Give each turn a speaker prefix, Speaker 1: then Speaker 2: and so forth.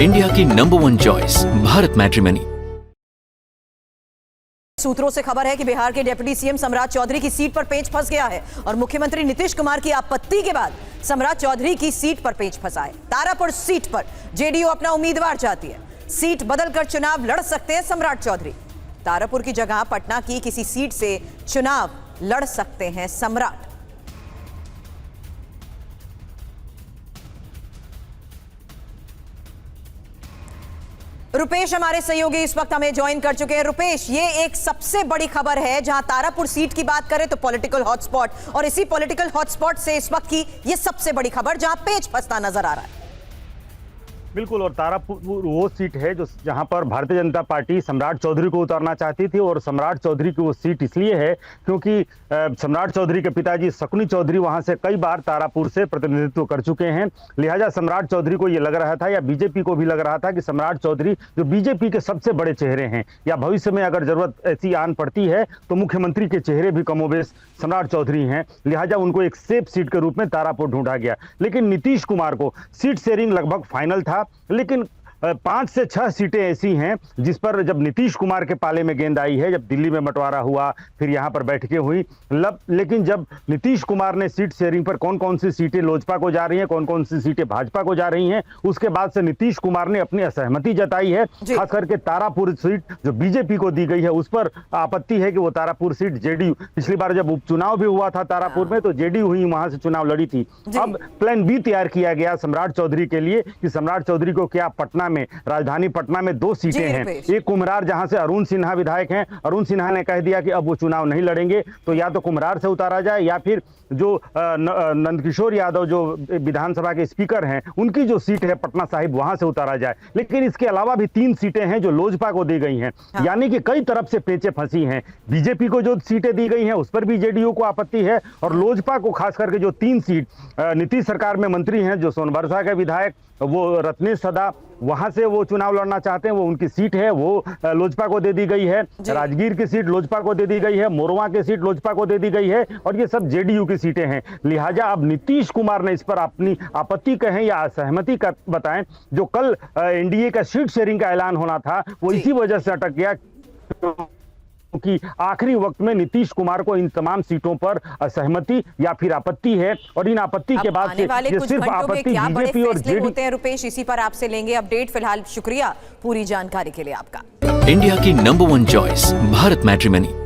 Speaker 1: India की number 1 choice Bharat matrimony.
Speaker 2: सूत्रों से खबर है कि बिहार के डिप्टी सीएम सम्राट चौधरी की सीट पर पेच फंस गया है और मुख्यमंत्री नीतीश कुमार की आपत्ति के बाद सम्राट चौधरी की सीट पर पेच फंसा है। तारापुर सीट पर जेडीयू अपना उम्मीदवार चाहती है। सीट बदलकर चुनाव लड़ सकते हैं सम्राट चौधरी। तारापुर की जगह पटना की किसी सीट से चुनाव लड़ सकते हैं सम्राट। रुपेश हमारे सहयोगी इस वक्त हमें ज्वाइन कर चुके हैं। रुपेश, ये एक सबसे बड़ी खबर है जहां तारापुर सीट की बात करें तो पॉलिटिकल हॉटस्पॉट, और इसी पॉलिटिकल हॉटस्पॉट से इस वक्त की ये सबसे बड़ी खबर जहां पेच फंसता नजर आ रहा है।
Speaker 3: बिल्कुल, और तारापुर वो सीट है जो जहां पर भारतीय जनता पार्टी सम्राट चौधरी को उतारना चाहती थी, और सम्राट चौधरी की वो सीट इसलिए है क्योंकि सम्राट चौधरी के पिताजी शकुनी चौधरी वहां से कई बार तारापुर से प्रतिनिधित्व कर चुके हैं। लिहाजा सम्राट चौधरी को ये लग रहा था, या बीजेपी को भी लग रहा था, कि सम्राट चौधरी जो बीजेपी के सबसे बड़े चेहरे हैं, या भविष्य में अगर जरूरत ऐसी आन पड़ती है तो मुख्यमंत्री के चेहरे भी कमोबेश सम्राट चौधरी हैं। लिहाजा उनको एक सेफ सीट के रूप में तारापुर ढूंढा गया। लेकिन नीतीश कुमार को सीट शेयरिंग लगभग फाइनल था, लेकिन 5 से 6 सीटें ऐसी हैं जिस पर जब नीतीश कुमार के पाले में गेंद आई है, जब दिल्ली में बंटवारा हुआ, फिर यहां पर बैठकें हुई, लेकिन जब नीतीश कुमार ने सीट शेयरिंग पर कौन कौन सी सीटें लोजपा को जा रही हैं, कौन कौन सी सीटें भाजपा को जा रही हैं, उसके बाद से नीतीश कुमार ने अपनी असहमति जताई है। खास करके तारापुर सीट जो बीजेपी को दी गई है उस पर आपत्ति है कि वो तारापुर सीट जेडीयू, पिछली बार जब उपचुनाव भी हुआ था तारापुर में तो जेडीयू ही वहां से चुनाव लड़ी थी। अब प्लान बी तैयार किया गया सम्राट चौधरी के लिए कि सम्राट चौधरी को क्या पटना में, राजधानी पटना में 2 सीटें हैं, एक कुम्हरार जहां से अरुण सिन्हा विधायक हैं, अरुण सिन्हा ने कह दिया कि अब वो चुनाव नहीं लड़ेंगे, तो या तो कुम्हरार से उतारा जाए या फिर जो नंदकिशोर यादव जो विधानसभा के स्पीकर हैं उनकी जो सीट है पटना साहिब वहां से उतारा जाए। लेकिन इसके अलावा भी 3 सीटें हैं जो लोजपा को दी गई हैं। यानी कि कई तरफ से पेचें फंसी हैं। बीजेपी को जो सीटें दी गई हैं उस पर भी जेडीयू को आपत्ति है, और लोजपा को खास करके जो 3 सीट नीतीश सरकार में मंत्री हैं, जो सोनबरसा के विधायक वो रत्नेश सदा वहां से वो चुनाव लड़ना चाहते हैं, वो उनकी सीट है, वो लोजपा को दे दी गई है। राजगीर की सीट लोजपा को दे दी गई है, मोरवा की सीट लोजपा को दे दी गई है, और ये सब जेडीयू की सीटें हैं। लिहाजा अब नीतीश कुमार ने इस पर अपनी आपत्ति कहें या असहमति का बताएं, जो कल एनडीए का सीट शेयरिंग का ऐलान होना था वो इसी वजह से अटक गया कि आखिरी वक्त में नीतीश कुमार को इन तमाम सीटों पर असहमति या फिर आपत्ति है, और इन आपत्ति के बाद से ये सिर्फ आपत्ति बीजेपी और जेडीयू
Speaker 2: होते हैं। रुपेश, इसी पर आपसे लेंगे अपडेट। फिलहाल शुक्रिया पूरी जानकारी के लिए आपका।
Speaker 1: इंडिया की नंबर 1 चॉइस भारत मैट्रिमनी।